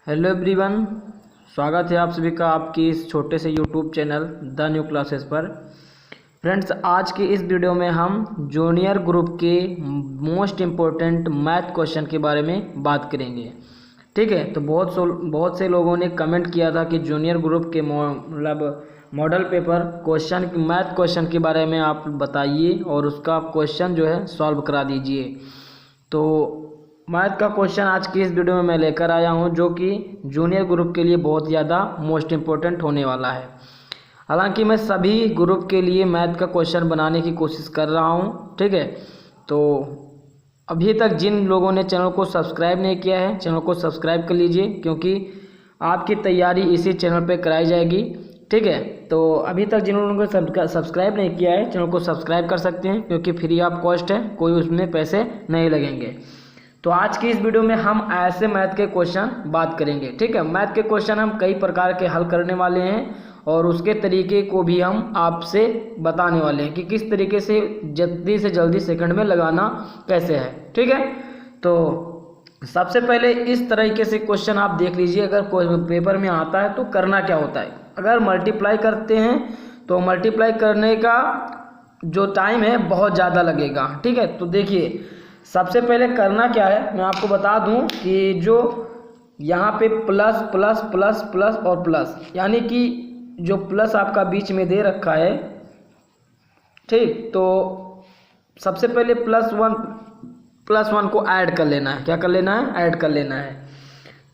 Hello everyone, स्वागत है आप सभी का आपकी इस छोटे से YouTube channel the new classes पर। फ्रेंड्स, आज की इस वीडियो में हम जूनियर ग्रुप के मोस्ट इम्पोर्टेंट मैथ क्वेश्चन के बारे में बात करेंगे। ठीक है, तो बहुत से लोगों ने कमेंट किया था कि जूनियर ग्रुप के model paper question math question के बारे में आप बताइए और उसका क्वेश्चन जो है सॉल्व करा दीजिए। तो मैथ का क्वेश्चन आज की इस वीडियो में मैं लेकर आया हूं, जो कि जूनियर ग्रुप के लिए बहुत ज़्यादा मोस्ट इम्पोर्टेंट होने वाला है। हालांकि मैं सभी ग्रुप के लिए मैथ का क्वेश्चन बनाने की कोशिश कर रहा हूं। ठीक है, तो अभी तक जिन लोगों ने चैनल को सब्सक्राइब नहीं किया है, चैनल को सब्सक्राइब कर लीजिए, क्योंकि आपकी तैयारी इसी चैनल पर कराई जाएगी। ठीक है, तो अभी तक जिन लोगों ने सब्सक्राइब नहीं किया है, चैनल को सब्सक्राइब कर सकते हैं, क्योंकि फ्री ऑफ कॉस्ट है, कोई उसमें पैसे नहीं लगेंगे। तो आज की इस वीडियो में हम ऐसे मैथ के क्वेश्चन बात करेंगे। ठीक है, मैथ के क्वेश्चन हम कई प्रकार के हल करने वाले हैं और उसके तरीके को भी हम आपसे बताने वाले हैं कि किस तरीके से जल्दी सेकंड में लगाना कैसे है। ठीक है, तो सबसे पहले इस तरीके से क्वेश्चन आप देख लीजिए। अगर कोई पेपर में आता है तो करना क्या होता है। अगर मल्टीप्लाई करते हैं तो मल्टीप्लाई करने का जो टाइम है बहुत ज़्यादा लगेगा। ठीक है, तो देखिए सबसे पहले करना क्या है, मैं आपको बता दूं कि जो यहाँ पे प्लस प्लस प्लस प्लस और प्लस, यानी कि जो प्लस आपका बीच में दे रखा है, ठीक, तो सबसे पहले प्लस वन को ऐड कर लेना है। क्या कर लेना है? ऐड कर लेना है।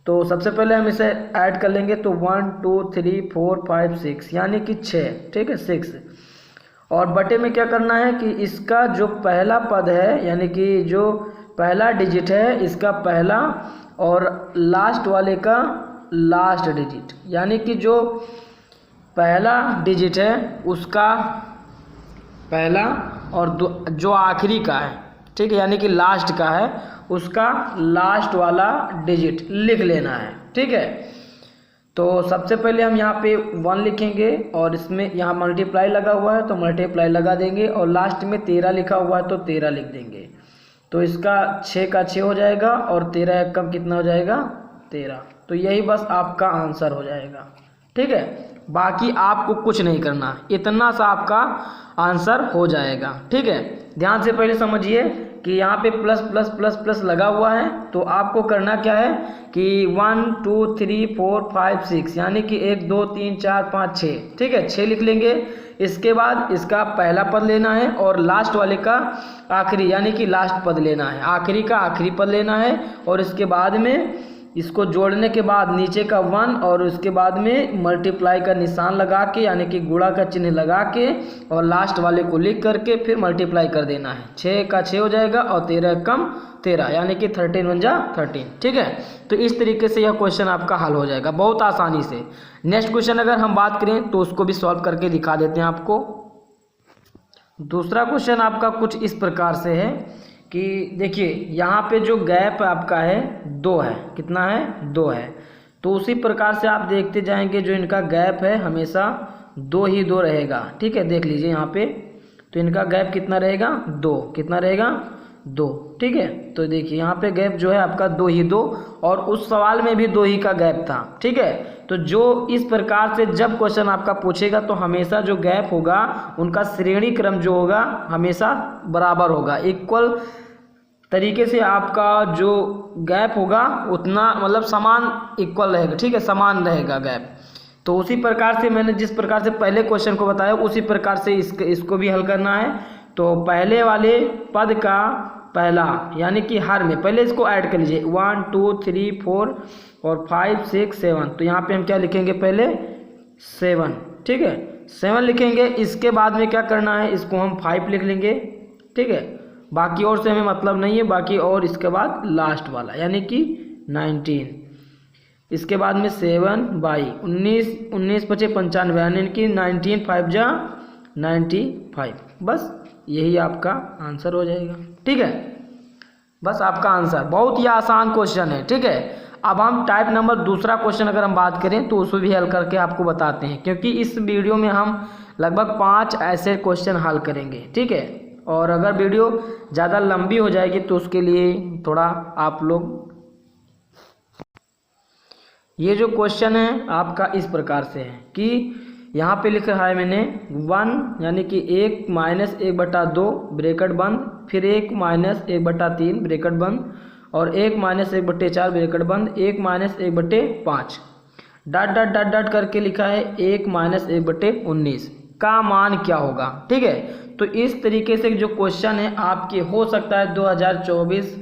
तो सबसे पहले हम इसे ऐड कर लेंगे, तो 1 2 3 4 5 6 यानी कि 6। ठीक है, 6 और बटे में क्या करना है कि इसका जो पहला पद है, यानी कि जो पहला डिजिट है, इसका पहला और लास्ट वाले का लास्ट डिजिट, यानी कि जो पहला डिजिट है उसका पहला और जो आखिरी का है, ठीक है, यानी कि लास्ट का है, उसका लास्ट वाला डिजिट लिख लेना है। ठीक है, तो सबसे पहले हम यहाँ पे 1 लिखेंगे और इसमें यहाँ मल्टीप्लाई लगा हुआ है तो मल्टीप्लाई लगा देंगे, और लास्ट में 13 लिखा हुआ है तो 13 लिख देंगे। तो इसका 6 का 6 हो जाएगा और 13 एक कम कितना हो जाएगा? 13। तो यही बस आपका आंसर हो जाएगा। ठीक है, बाकी आपको कुछ नहीं करना, इतना सा आपका आंसर हो जाएगा। ठीक है, ध्यान से पहले समझिए कि यहाँ पे प्लस प्लस प्लस प्लस लगा हुआ है, तो आपको करना क्या है कि 1 2 3 4 5 6 यानी कि 1 2 3 4 5 6। ठीक है, 6 लिख लेंगे। इसके बाद इसका पहला पद लेना है और लास्ट वाले का आखिरी, यानी कि लास्ट पद लेना है, आखिरी का आखिरी पद लेना है, और इसके बाद में इसको जोड़ने के बाद नीचे का 1 और उसके बाद में मल्टीप्लाई का निशान लगा के, यानी कि गुणा का चिन्ह लगा के, और लास्ट वाले को लिख करके फिर मल्टीप्लाई कर देना है। 6 का 6 हो जाएगा और 13 कम 13, यानी कि 13 1 जा 13। ठीक है, तो इस तरीके से यह क्वेश्चन आपका हल हो जाएगा बहुत आसानी से। नेक्स्ट क्वेश्चन अगर हम बात करें तो उसको भी सॉल्व करके दिखा देते हैं आपको। दूसरा क्वेश्चन आपका कुछ इस प्रकार से है कि देखिए यहाँ पे जो गैप आपका है 2 है। कितना है? 2 है। तो उसी प्रकार से आप देखते जाएंगे, जो इनका गैप है हमेशा 2 ही 2 रहेगा। ठीक है, देख लीजिए यहाँ पे, तो इनका गैप कितना रहेगा? 2। कितना रहेगा? 2। ठीक है, तो देखिए यहाँ पे गैप जो है आपका 2 ही 2, और उस सवाल में भी 2 ही का गैप था। ठीक है, तो जो इस प्रकार से जब क्वेश्चन आपका पूछेगा तो हमेशा जो गैप होगा उनका श्रेणी क्रम जो होगा हमेशा बराबर होगा, इक्वल तरीके से आपका जो गैप होगा उतना मतलब समान इक्वल रहेगा। ठीक है, समान रहेगा गैप। तो उसी प्रकार से मैंने जिस प्रकार से पहले क्वेश्चन को बताया उसी प्रकार से इसको भी हल करना है। तो पहले वाले पद का पहला, यानी कि हर में पहले इसको ऐड कर लीजिए, 1 2 3 4 और 5 6 7। तो यहाँ पे हम क्या लिखेंगे? पहले 7। ठीक है, 7 लिखेंगे। इसके बाद में क्या करना है, इसको हम 5 लिख लेंगे। ठीक है, बाकी और से हमें मतलब नहीं है, बाकी और इसके बाद लास्ट वाला, यानी कि 19। इसके बाद में 7 बाई 19 19 पचे 95, यानी कि 19 5 जा 95। बस यही आपका आंसर हो जाएगा। ठीक है, बस आपका आंसर। बहुत ही आसान क्वेश्चन है। ठीक है, अब हम टाइप नंबर दूसरा क्वेश्चन अगर हम बात करें तो उसको भी हल करके आपको बताते हैं, क्योंकि इस वीडियो में हम लगभग 5 ऐसे क्वेश्चन हल करेंगे। ठीक है, और अगर वीडियो ज़्यादा लंबी हो जाएगी तो उसके लिए थोड़ा आप लोग ये जो क्वेश्चन है आपका इस प्रकार से है कि यहाँ पे लिखा है मैंने 1 यानी कि 1 माइनस 1/2 ब्रैकेट बंद, फिर 1 माइनस 1/3 ब्रैकेट बंद, और 1 माइनस 1/4 ब्रैकेट बंद, 1 minus 1/5 dot dot dot dot करके लिखा है 1 माइनस 1/19 का मान क्या होगा। ठीक है, तो इस तरीके से जो क्वेश्चन है आपके हो सकता है 2024,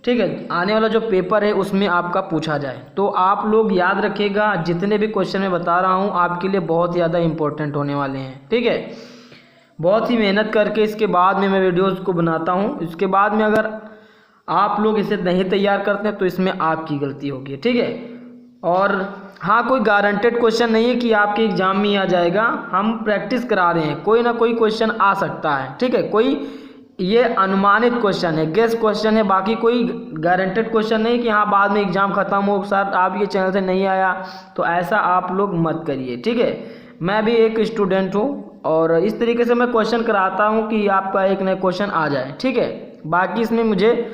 ठीक है, आने वाला जो पेपर है उसमें आपका पूछा जाए। तो आप लोग याद रखिएगा, जितने भी क्वेश्चन मैं बता रहा हूँ आपके लिए बहुत ज़्यादा इंपॉर्टेंट होने वाले हैं। ठीक है, बहुत ही मेहनत करके इसके बाद में मैं वीडियोस को बनाता हूँ। इसके बाद में अगर आप लोग इसे नहीं तैयार करते हैं तो इसमें आपकी गलती होगी। ठीक है, और हाँ, कोई गारंटेड क्वेश्चन नहीं है कि आपके एग्जाम में आ जाएगा, हम प्रैक्टिस करा रहे हैं, कोई ना कोई क्वेश्चन आ सकता है। ठीक है, कोई ये अनुमानित क्वेश्चन है, गेस क्वेश्चन है, बाकी कोई गारंटेड क्वेश्चन नहीं कि हाँ बाद में एग्जाम खत्म हो सर आप ये चैनल से नहीं आया, तो ऐसा आप लोग मत करिए। ठीक है, मैं भी एक स्टूडेंट हूँ और इस तरीके से मैं क्वेश्चन कराता हूँ कि आपका एक नया क्वेश्चन आ जाए। ठीक है, बाकी इसमें मुझे,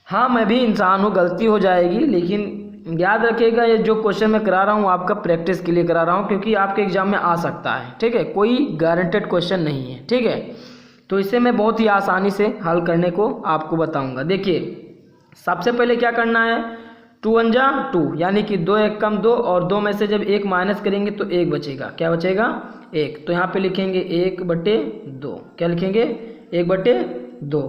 हाँ मैं भी इंसान हूँ, गलती हो जाएगी, लेकिन याद रखिएगा ये जो क्वेश्चन मैं करा रहा हूँ आपका प्रैक्टिस के लिए करा रहा हूँ, क्योंकि आपके एग्जाम में आ सकता है। ठीक है, कोई गारंटेड क्वेश्चन नहीं है। ठीक है, तो इसे मैं बहुत ही आसानी से हल करने को आपको बताऊंगा। देखिए, सबसे पहले क्या करना है, 2 1 जा 2 यानी कि 2 1 कम 2, और 2 में से जब 1 माइनस करेंगे तो 1 बचेगा। क्या बचेगा? 1। तो यहाँ पे लिखेंगे 1/2। क्या लिखेंगे? 1/2।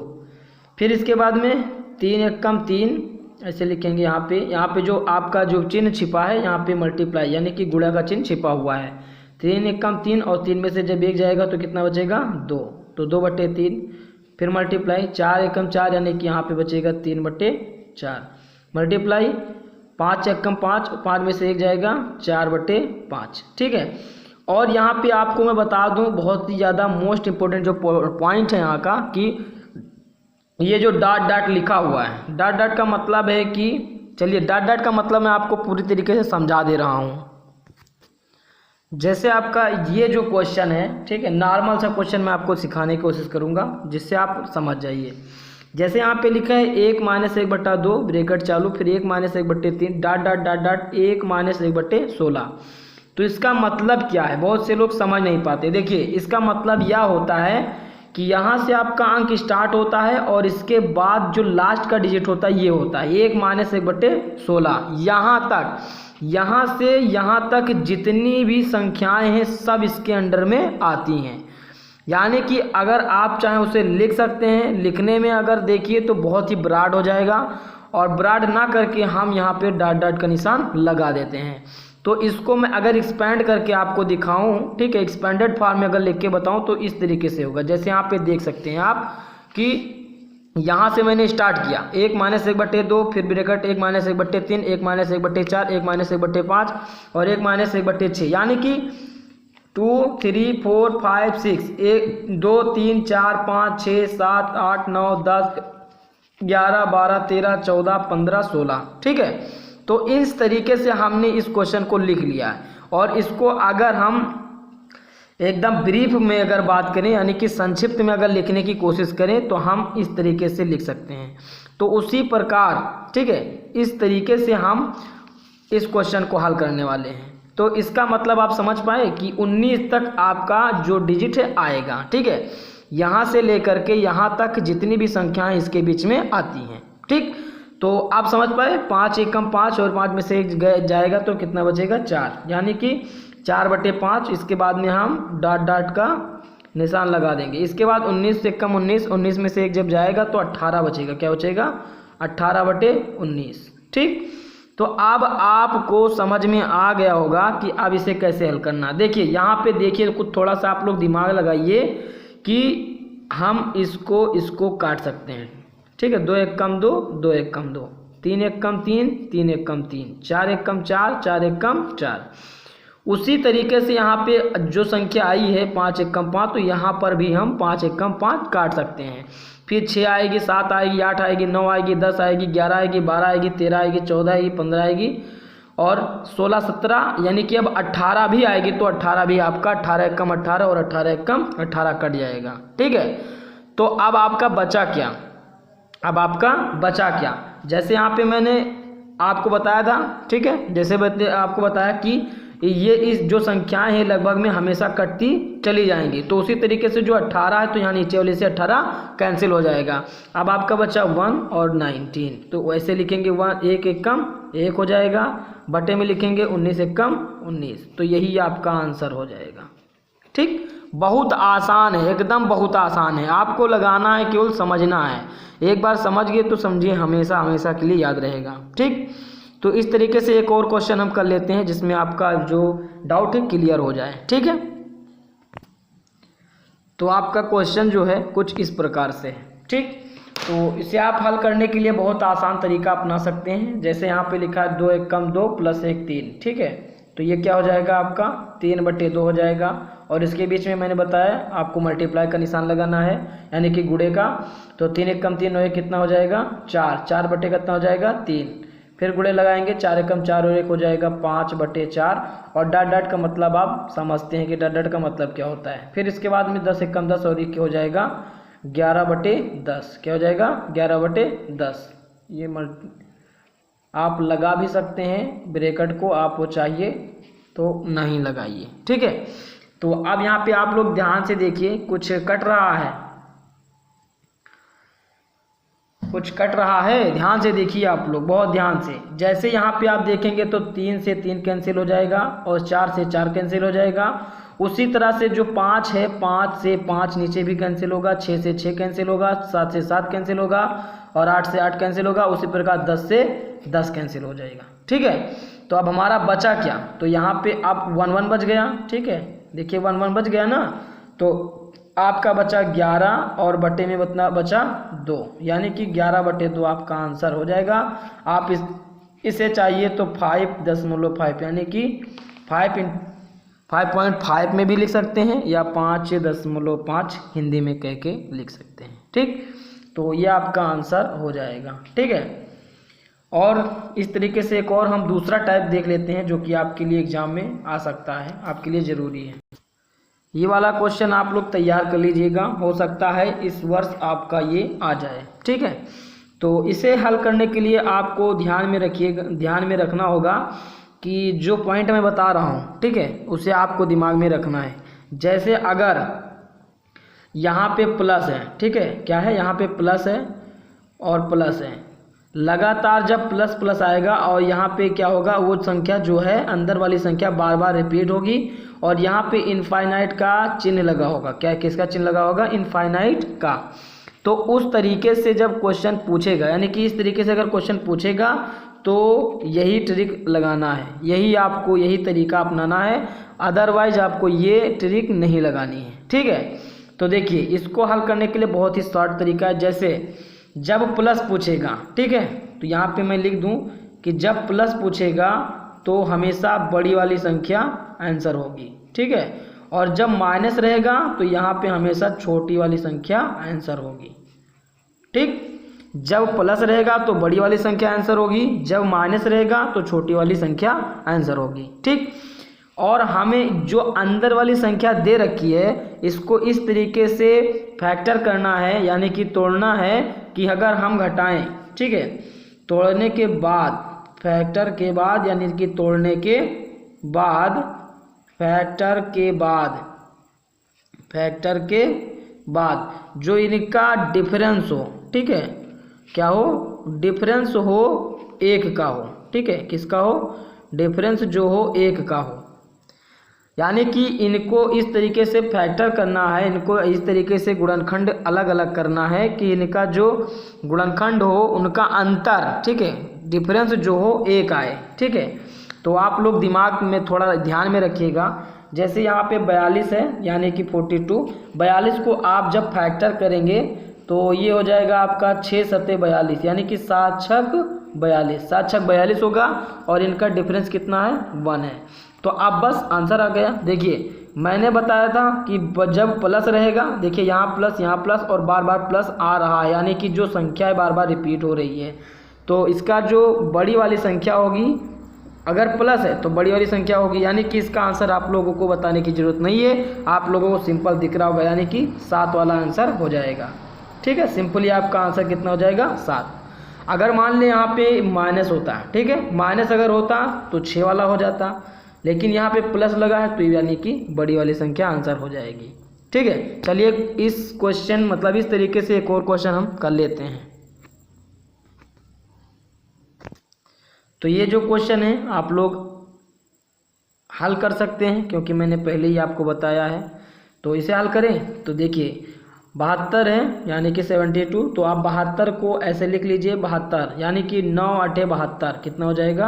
फिर इसके बाद में 3 1 कम 3 ऐसे लिखेंगे। यहाँ पे जो आपका जो चिन्ह छिपा है यहाँ पे मल्टीप्लाई यानी कि गुणा का चिन्ह छिपा हुआ है। 3 1 कम 3, और 3 में से जब 1 जाएगा तो कितना बचेगा? 2। तो 2/3। फिर मल्टीप्लाई 4 1 कम 4 यानी कि यहाँ पे बचेगा 3/4। मल्टीप्लाई 5 1 कम 5, 5 में से 1 जाएगा 4/5। ठीक है, और यहाँ पे आपको मैं बता दूँ बहुत ही ज़्यादा मोस्ट इम्पोर्टेंट जो पॉइंट है यहाँ का, कि ये जो डॉट डॉट लिखा हुआ है, डॉट डॉट का मतलब है कि, चलिए डॉट डॉट का मतलब मैं आपको पूरी तरीके से समझा दे रहा हूँ। जैसे आपका ये जो क्वेश्चन है, ठीक है, नॉर्मल सा क्वेश्चन मैं आपको सिखाने की कोशिश करूँगा जिससे आप समझ जाइए। जैसे यहाँ पे लिखा है 1 माइनस 1/2 ब्रैकेट चालू, फिर 1 minus 1/3 dot dot dot dot 1 minus 1/16। तो इसका मतलब क्या है, बहुत से लोग समझ नहीं पाते। देखिए, इसका मतलब यह होता है कि यहाँ से आपका अंक स्टार्ट होता है और इसके बाद जो लास्ट का डिजिट होता है ये होता है 1 माइनस 1/16। यहाँ से यहाँ तक जितनी भी संख्याएं हैं सब इसके अंडर में आती हैं। यानी कि अगर आप चाहें उसे लिख सकते हैं, लिखने में अगर देखिए तो बहुत ही ब्रॉड हो जाएगा, और ब्रॉड ना करके हम यहाँ पे डॉट डॉट का निशान लगा देते हैं। तो इसको मैं अगर एक्सपेंड करके आपको दिखाऊं, ठीक है, एक्सपेंडेड फॉर्म में अगर लिख के बताऊं तो इस तरीके से होगा। जैसे यहाँ पे देख सकते हैं आप कि यहाँ से मैंने स्टार्ट किया 1 माइनस 1/2, फिर ब्रैकेट 1 माइनस 1/3, 1 माइनस 1/4, 1 माइनस 1/5 और 1 माइनस 1/6, यानी कि 2 3 4 5 6 1 2 3 4 5 6 7 8 9 10 11 12 13 14 15 16। ठीक है, तो इस तरीके से हमने इस क्वेश्चन को लिख लिया है। और इसको अगर हम एकदम ब्रीफ में अगर बात करें, यानी कि संक्षिप्त में अगर लिखने की कोशिश करें, तो हम इस तरीके से लिख सकते हैं। तो उसी प्रकार, ठीक है, इस तरीके से हम इस क्वेश्चन को हल करने वाले हैं। तो इसका मतलब आप समझ पाए कि 19 तक आपका जो डिजिट है आएगा। ठीक है, यहाँ से लेकर के यहाँ तक जितनी भी संख्याएं इसके बीच में आती हैं। ठीक, तो आप समझ पाए 5 1 कम 5, और 5 में से 1 जाएगा तो कितना बचेगा? 4, यानी कि 4/5। इसके बाद में हम डॉट डॉट का निशान लगा देंगे। इसके बाद 19 से कम 19, 19 में से 1 जब जाएगा तो 18 बचेगा। क्या बचेगा? 18/19। ठीक, तो अब आपको समझ में आ गया होगा कि अब इसे कैसे हल करना। देखिए यहाँ पे देखिए, कुछ थोड़ा सा आप लोग दिमाग लगाइए कि हम इसको काट सकते हैं। ठीक है, 2 1 कम 2, 2 1 कम 2, 3 1 कम 3, 3 1 कम 3, 4 1 कम 4, 4 1 कम 4। उसी तरीके से यहाँ पे जो संख्या आई है 5 1 कम 5, तो यहाँ पर भी हम 5 1 कम 5 काट सकते हैं। फिर 6 आएगी, 7 आएगी, 8 आएगी, 9 आएगी, 10 आएगी, 11 आएगी, 12 आएगी, 13 आएगी, 14 आएगी, 15 आएगी और 16 17, यानी कि अब 18 भी आएगी। तो 18 भी आपका 18 1 कम 18 और 18 1 कम 18 कट जाएगा। ठीक है, तो अब आपका बचा क्या? जैसे यहाँ पे मैंने आपको बताया था, ठीक है। जैसे आपको बताया कि ये इस जो संख्याएं हैं लगभग में हमेशा कटती चली जाएंगी, तो उसी तरीके से जो 18 है तो यहाँ नीचे वाले से 18 कैंसिल हो जाएगा। अब आपका बचा 1 और 19, तो वैसे लिखेंगे 1 एक एक कम 1 हो जाएगा, बटे में लिखेंगे 19 एक कम 19, तो यही आपका आंसर हो जाएगा। ठीक, बहुत आसान है, एकदम बहुत आसान है, आपको लगाना है, केवल समझना है। एक बार समझ गए तो समझिए हमेशा हमेशा के लिए याद रहेगा। ठीक, तो इस तरीके से एक और क्वेश्चन हम कर लेते हैं जिसमें आपका जो डाउट है क्लियर हो जाए। ठीक है, तो आपका क्वेश्चन जो है कुछ इस प्रकार से है। ठीक, तो इसे आप हल करने के लिए बहुत आसान तरीका अपना सकते हैं। जैसे यहाँ पे लिखा है 2 एक कम 2 प्लस 1 3, ठीक है, तो ये क्या हो जाएगा आपका 3/2 हो जाएगा, और इसके बीच में मैंने बताया आपको मल्टीप्लाई का निशान लगाना है, यानी कि गुणे का। तो 3 एक कम 3 और 1 कितना हो जाएगा 4, 4 कितना हो जाएगा 3, फिर गुणे लगाएंगे 4 एक कम 4 और 1 हो जाएगा 5/4, और डॉट डॉट का मतलब आप समझते हैं कि डॉट डॉट का मतलब क्या होता है। फिर इसके बाद में 10 एक कम 10 और 1 हो जाएगा 11/10, क्या हो जाएगा 11/10। ये आप लगा भी सकते हैं ब्रैकेट को, आपको चाहिए तो नहीं लगाइए। ठीक है, तो अब यहाँ पे आप लोग ध्यान से देखिए, कुछ कट रहा है, कुछ कट रहा है, ध्यान से देखिए आप लोग, बहुत ध्यान से। जैसे यहाँ पे आप देखेंगे तो 3 से 3 कैंसिल हो जाएगा, और 4 से 4 कैंसिल हो जाएगा। उसी तरह से जो 5 है 5 से 5 नीचे भी कैंसिल होगा, 6 से 6 कैंसिल होगा, 7 से 7 कैंसिल होगा, और 8 से 8 कैंसिल होगा। उसी प्रकार 10 से 10 कैंसिल हो जाएगा। ठीक है, तो अब हमारा बचा क्या, तो यहाँ पे अब 1 1 बच गया। ठीक है, देखिए 1 1 बच गया ना, तो आपका बचा 11 और बटे में बचा 2, यानी कि 11/2 आपका आंसर हो जाएगा। आप इसे चाहिए तो 5.5 यानी कि 5.5 में भी लिख सकते हैं, या 5.5 हिंदी में कह के लिख सकते हैं। ठीक, तो ये आपका आंसर हो जाएगा। ठीक है, और इस तरीके से एक और हम दूसरा टाइप देख लेते हैं जो कि आपके लिए एग्जाम में आ सकता है, आपके लिए ज़रूरी है। ये वाला क्वेश्चन आप लोग तैयार कर लीजिएगा, हो सकता है इस वर्ष आपका ये आ जाए। ठीक है, तो इसे हल करने के लिए आपको ध्यान में रखना होगा कि जो पॉइंट मैं बता रहा हूँ, ठीक है, उसे आपको दिमाग में रखना है। जैसे अगर यहाँ पे प्लस है, ठीक है, क्या है यहाँ पे प्लस है और प्लस है, लगातार जब प्लस प्लस आएगा और यहाँ पे क्या होगा, वो संख्या जो है अंदर वाली संख्या बार बार रिपीट होगी, और यहाँ पे इनफाइनाइट का चिन्ह लगा होगा। क्या, किसका चिन्ह लगा होगा, इनफाइनाइट का। तो उस तरीके से जब क्वेश्चन पूछेगा, यानी कि इस तरीके से अगर क्वेश्चन पूछेगा तो यही ट्रिक लगाना है, यही तरीका अपनाना है, अदरवाइज आपको ये ट्रिक नहीं लगानी है। ठीक है, तो देखिए इसको हल करने के लिए बहुत ही शॉर्ट तरीका है। जैसे जब प्लस पूछेगा, ठीक है, तो यहाँ पे मैं लिख दूं कि जब प्लस पूछेगा तो हमेशा बड़ी वाली संख्या आंसर होगी। ठीक है, और जब माइनस रहेगा तो यहाँ पे हमेशा छोटी वाली संख्या आंसर होगी। ठीक, जब प्लस रहेगा तो बड़ी वाली संख्या आंसर होगी, जब माइनस रहेगा तो छोटी वाली संख्या आंसर होगी। ठीक, और हमें जो अंदर वाली संख्या दे रखी है इसको इस तरीके से फैक्टर करना है, यानी कि तोड़ना है कि अगर हम घटाएं, ठीक है, तोड़ने के बाद फैक्टर के बाद, यानी कि तोड़ने के बाद फैक्टर के बाद जो इनका डिफरेंस हो, ठीक है, क्या हो, डिफरेंस हो 1 का हो। ठीक है, किसका हो, डिफरेंस जो हो 1 का हो, यानी कि इनको इस तरीके से फैक्टर करना है, इनको इस तरीके से गुणनखंड अलग अलग करना है कि इनका जो गुणनखंड हो उनका अंतर, ठीक है, डिफरेंस जो हो 1 आए। ठीक है, तो आप लोग दिमाग में थोड़ा ध्यान में रखिएगा। जैसे यहाँ पे 42 है, यानी कि 42, 42 को आप जब फैक्टर करेंगे तो ये हो जाएगा आपका 6 सत्ते 42, यानी कि 7 छक 42, 7 छक 42 होगा, और इनका डिफरेंस कितना है 1 है। तो अब बस आंसर आ गया। देखिए मैंने बताया था कि जब प्लस रहेगा, देखिए यहाँ प्लस और बार बार प्लस आ रहा है, यानी कि जो संख्या है बार बार रिपीट हो रही है, तो इसका जो बड़ी वाली संख्या होगी, अगर प्लस है तो बड़ी वाली संख्या होगी, यानी कि इसका आंसर आप लोगों को बताने की ज़रूरत नहीं है, आप लोगों को सिंपल दिख रहा होगा, यानी कि 7 वाला आंसर हो जाएगा। ठीक है, सिंपली आपका आंसर कितना हो जाएगा 7। अगर मान लें यहाँ पे माइनस होता है, ठीक है, माइनस अगर होता तो 6 वाला हो जाता, लेकिन यहाँ पे प्लस लगा है तो यानी कि बड़ी वाली संख्या आंसर हो जाएगी। ठीक है, चलिए इस क्वेश्चन मतलब इस तरीके से एक और क्वेश्चन हम कर लेते हैं। तो ये जो क्वेश्चन है आप लोग हल कर सकते हैं क्योंकि मैंने पहले ही आपको बताया है। तो इसे हल करें तो देखिए 72 है यानी कि 72, तो आप 72 को ऐसे लिख लीजिए 72 यानी कि 9 8 72 कितना हो जाएगा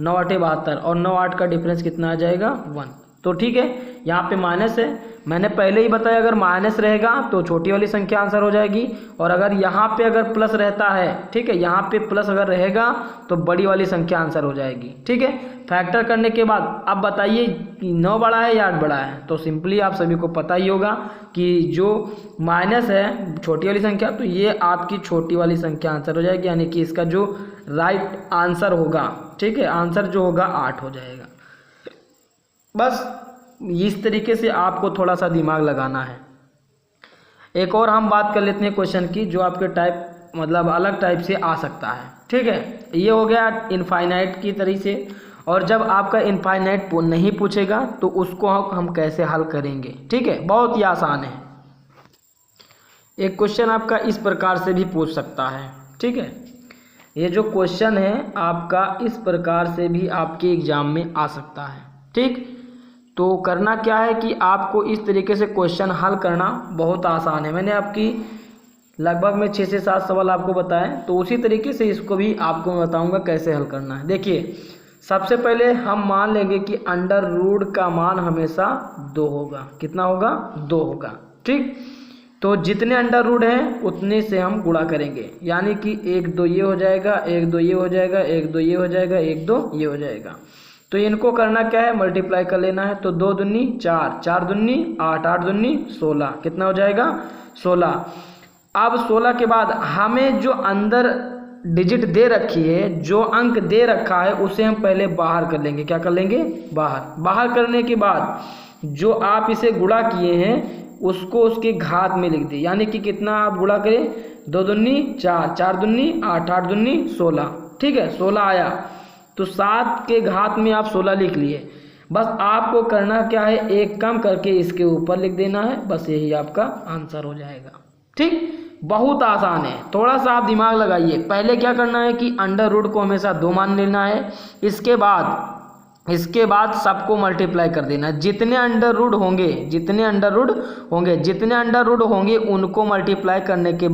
9 8 72 और 9 8 का डिफरेंस कितना आ जाएगा 1। तो ठीक है, यहाँ पे माइनस है, मैंने पहले ही बताया अगर माइनस रहेगा तो छोटी वाली संख्या आंसर हो जाएगी, और अगर यहाँ पे अगर प्लस रहता है, ठीक है, यहाँ पे प्लस अगर रहेगा तो बड़ी वाली संख्या आंसर हो जाएगी। ठीक है, फैक्टर करने के बाद अब बताइए कि 9 बड़ा है या 8 बड़ा है। तो सिंपली आप सभी को पता ही होगा कि जो माइनस है छोटी वाली संख्या, तो ये आपकी छोटी वाली संख्या आंसर हो जाएगी, यानी कि इसका जो राइट आंसर होगा, ठीक है, आंसर जो होगा 8 हो जाएगा। बस इस तरीके से आपको थोड़ा सा दिमाग लगाना है। एक और हम बात कर लेते हैं क्वेश्चन की जो आपके टाइप मतलब अलग टाइप से आ सकता है। ठीक है, ये हो गया इनफाइनाइट की तरीके से, और जब आपका इनफाइनाइट नहीं पूछेगा तो उसको हम कैसे हल करेंगे। ठीक है, बहुत ही आसान है। एक क्वेश्चन आपका इस प्रकार से भी पूछ सकता है। ठीक है, ये जो क्वेश्चन है आपका इस प्रकार से भी आपके एग्जाम में आ सकता है। ठीक, तो करना क्या है कि आपको इस तरीके से क्वेश्चन हल करना बहुत आसान है। मैंने आपकी लगभग में 6 से 7 सवाल आपको बताए, तो उसी तरीके से इसको भी आपको मैं बताऊंगा कैसे हल करना है। देखिए, सबसे पहले हम मान लेंगे कि अंडर रूट का मान हमेशा 2 होगा। कितना होगा 2 होगा। ठीक, तो जितने अंडर रूट हैं उतने से हम गुणा करेंगे, यानी कि 1 2 ये हो जाएगा, 1 2 ये हो जाएगा, 1 2 ये हो जाएगा, 1 2 ये हो जाएगा। तो इनको करना क्या है, मल्टीप्लाई कर लेना है। तो 2 दूनी 4, 4 दूनी 8, 8 दूनी 16, कितना हो जाएगा 16। अब 16 के बाद हमें जो अंदर डिजिट दे रखी है, जो अंक दे रखा है, उसे हम पहले बाहर कर लेंगे। क्या कर लेंगे, बाहर करने के बाद जो आप इसे गुणा किए हैं उसको उसके घात में लिख दें, यानी कि कितना आप गुणा करें, 2 दूनी 4, 4 दूनी 8, 8 दूनी 16। ठीक है, 16 आया तो 7 के घात में आप 16 लिख लिए। बस आपको करना क्या है, एक कम करके इसके ऊपर लिख देना है, बस यही आपका आंसर हो जाएगा। ठीक, बहुत आसान है, थोड़ा सा आप दिमाग लगाइए। पहले क्या करना है कि अंडर रूट को हमेशा 2 मान लेना है, इसके बाद सबको मल्टीप्लाई कर देना। जितने अंडर रूट होंगे उनको मल्टीप्लाई करने के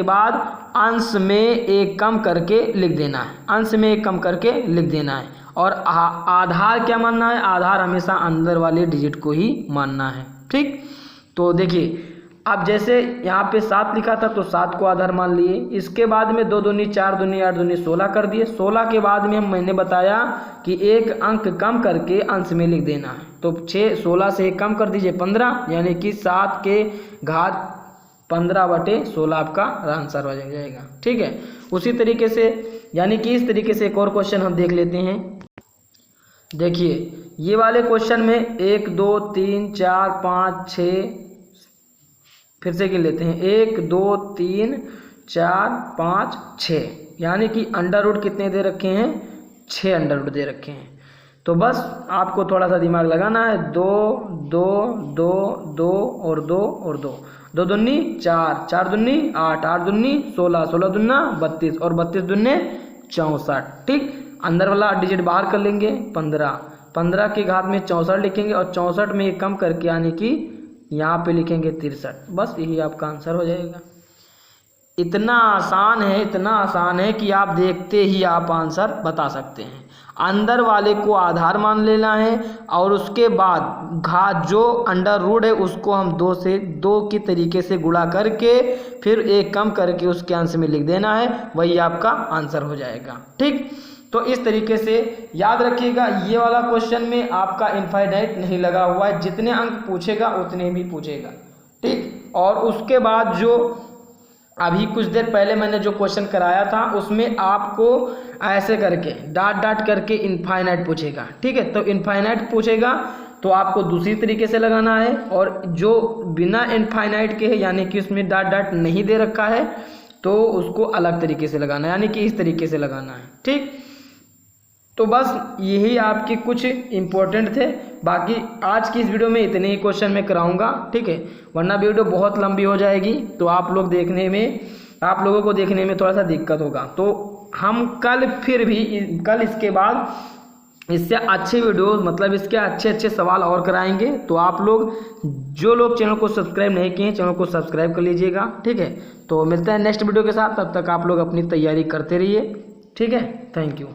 बाद अंश में एक कम करके लिख देना है, और आधार क्या मानना है, आधार हमेशा अंदर वाले डिजिट को ही मानना है। ठीक, तो देखिए अब जैसे यहाँ पे 7 लिखा था तो 7 को आधार मान लिए, इसके बाद में 2 दूनी 4 दूनी 8 दूनी 16 कर दिए। 16 के बाद में मैंने बताया कि एक अंक कम करके अंश में लिख देना है, तो 16 से एक कम कर दीजिए 15, यानी कि 7 के घात 15/16 आपका आंसर हो जाएगा। ठीक है, उसी तरीके से यानी कि इस तरीके से एक और क्वेश्चन हम देख लेते हैं। देखिए ये वाले क्वेश्चन में 1 2 3 4 5 6, फिर से गिन लेते हैं, 1 2 3 4 5 6, यानी कि अंडर रूट कितने दे रखे हैं, 6 अंडर रूट दे रखे हैं। तो बस आपको थोड़ा सा दिमाग लगाना है, 2 2 2 2 और 2 और 2, 2 दूनी 4, 4 दूनी 8, 8 दूनी 16, 16 दूना 32 और 32 दूने 64। ठीक, अंदर वाला डिजिट बाहर कर लेंगे, 15, 15 के घात में 64 लिखेंगे और 64 में एक कम करके यानी कि यहाँ पे लिखेंगे 63। बस यही आपका आंसर हो जाएगा। इतना आसान है कि आप देखते ही आप आंसर बता सकते हैं। अंदर वाले को आधार मान लेना है और उसके बाद घात जो अंडर रूट है उसको हम 2 से 2 की तरीके से गुणा करके फिर एक कम करके उसके अंश में लिख देना है, वही आपका आंसर हो जाएगा। ठीक, तो इस तरीके से याद रखिएगा, ये वाला क्वेश्चन में आपका इनफाइनाइट नहीं लगा हुआ है, जितने अंक पूछेगा उतने भी पूछेगा। ठीक, और उसके बाद जो अभी कुछ देर पहले मैंने जो क्वेश्चन कराया था उसमें आपको ऐसे करके डॉट करके इनफाइनाइट पूछेगा। ठीक है, तो इनफाइनाइट पूछेगा तो आपको दूसरी तरीके से लगाना है, और जो बिना इनफाइनाइट के है यानी कि उसमें डॉट नहीं दे रखा है तो उसको अलग तरीके से लगाना है, यानी कि इस तरीके से लगाना है। ठीक, तो बस यही आपके कुछ इम्पोर्टेंट थे। बाकी आज की इस वीडियो में इतने ही क्वेश्चन मैं कराऊंगा, ठीक है, वरना वीडियो बहुत लंबी हो जाएगी तो आप लोगों को देखने में थोड़ा सा दिक्कत होगा। तो हम कल इसके बाद इससे अच्छे वीडियोस, मतलब इसके अच्छे सवाल और कराएंगे। तो आप लोग जो लोग चैनल को सब्सक्राइब नहीं किए हैं, चैनल को सब्सक्राइब कर लीजिएगा, ठीक है। तो मिलते हैं नेक्स्ट वीडियो के साथ, तब तक आप लोग अपनी तैयारी करते रहिए, ठीक है। Thank you.